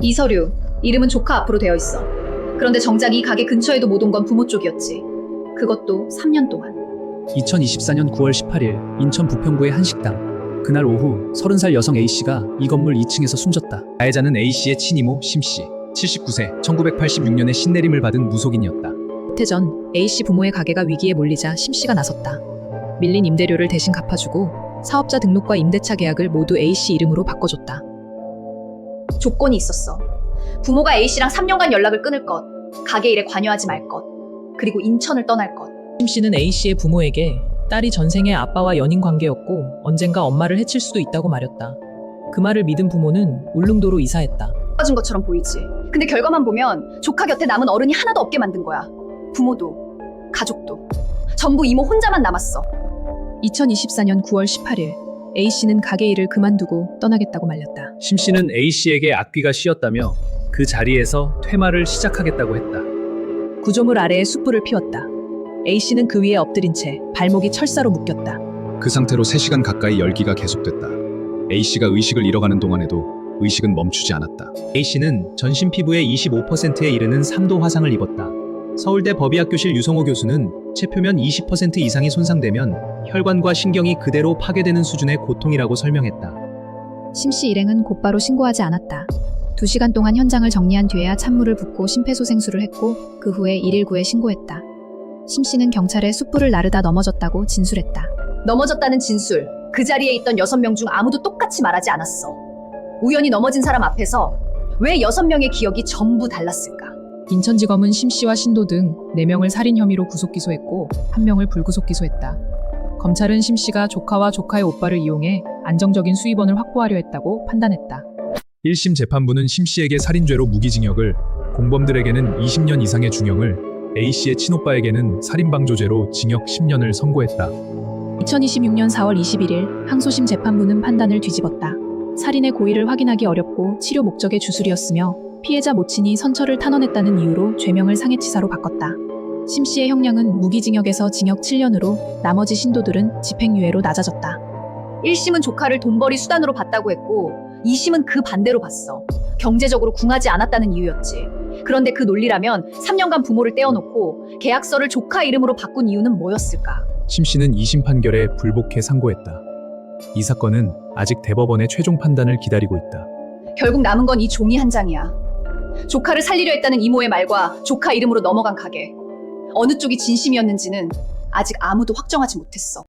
이 서류, 이름은 조카 앞으로 되어 있어. 그런데 정작 이 가게 근처에도 못 온 건 부모 쪽이었지. 그것도 3년 동안. 2024년 9월 18일 인천 부평구의 한 식당. 그날 오후 30살 여성 A씨가 이 건물 2층에서 숨졌다. 가해자는 A씨의 친이모 심씨, 79세, 1986년에 신내림을 받은 무속인이었다. 이태 전 A씨 부모의 가게가 위기에 몰리자 심씨가 나섰다. 밀린 임대료를 대신 갚아주고 사업자 등록과 임대차 계약을 모두 A씨 이름으로 바꿔줬다. 조건이 있었어. 부모가 A씨랑 3년간 연락을 끊을 것, 가게 일에 관여하지 말 것, 그리고 인천을 떠날 것. 심씨는 A씨의 부모에게 딸이 전생에 아빠와 연인 관계였고 언젠가 엄마를 해칠 수도 있다고 말했다. 그 말을 믿은 부모는 울릉도로 이사했다. 빠진 것처럼 보이지. 근데 결과만 보면 조카 곁에 남은 어른이 하나도 없게 만든 거야. 부모도, 가족도. 전부 이모 혼자만 남았어. 2024년 9월 18일 A씨는 가게 일을 그만두고 떠나겠다고 말렸다. 심씨는 A씨에게 악귀가 씌었다며 그 자리에서 퇴마를 시작하겠다고 했다. 구조물 아래에 숯불을 피웠다. A씨는 그 위에 엎드린 채 발목이 철사로 묶였다. 그 상태로 3시간 가까이 열기가 계속됐다. A씨가 의식을 잃어가는 동안에도 의식은 멈추지 않았다. A씨는 전신 피부의 25%에 이르는 3도 화상을 입었다. 서울대 법의학교실 유성호 교수는 체표면 20% 이상이 손상되면 혈관과 신경이 그대로 파괴되는 수준의 고통이라고 설명했다. 심씨 일행은 곧바로 신고하지 않았다. 2시간 동안 현장을 정리한 뒤에야 찬물을 붓고 심폐소생술을 했고 그 후에 119에 신고했다. 심씨는 경찰에 숯불을 나르다 넘어졌다고 진술했다. 넘어졌다는 진술, 그 자리에 있던 6명 중 아무도 똑같이 말하지 않았어. 우연히 넘어진 사람 앞에서 왜 6명의 기억이 전부 달랐을까? 인천지검은 심씨와 신도 등 4명을 살인 혐의로 구속 기소했고 1명을 불구속 기소했다. 검찰은 심씨가 조카와 조카의 오빠를 이용해 안정적인 수입원을 확보하려 했다고 판단했다. 1심 재판부는 심씨에게 살인죄로 무기징역을, 공범들에게는 20년 이상의 중형을, A씨의 친오빠에게는 살인방조죄로 징역 10년을 선고했다. 2026년 4월 21일 항소심 재판부는 판단을 뒤집었다. 살인의 고의를 확인하기 어렵고 치료 목적의 주술이었으며 피해자 모친이 선처를 탄원했다는 이유로 죄명을 상해치사로 바꿨다. 심씨의 형량은 무기징역에서 징역 7년으로 나머지 신도들은 집행유예로 낮아졌다. 1심은 조카를 돈벌이 수단으로 봤다고 했고 2심은 그 반대로 봤어. 경제적으로 궁하지 않았다는 이유였지. 그런데 그 논리라면 3년간 부모를 떼어놓고 계약서를 조카 이름으로 바꾼 이유는 뭐였을까? 심씨는 2심 판결에 불복해 상고했다. 이 사건은 아직 대법원의 최종 판단을 기다리고 있다. 결국 남은 건 이 종이 한 장이야. 조카를 살리려 했다는 이모의 말과 조카 이름으로 넘어간 가게. 어느 쪽이 진심이었는지는 아직 아무도 확정하지 못했어.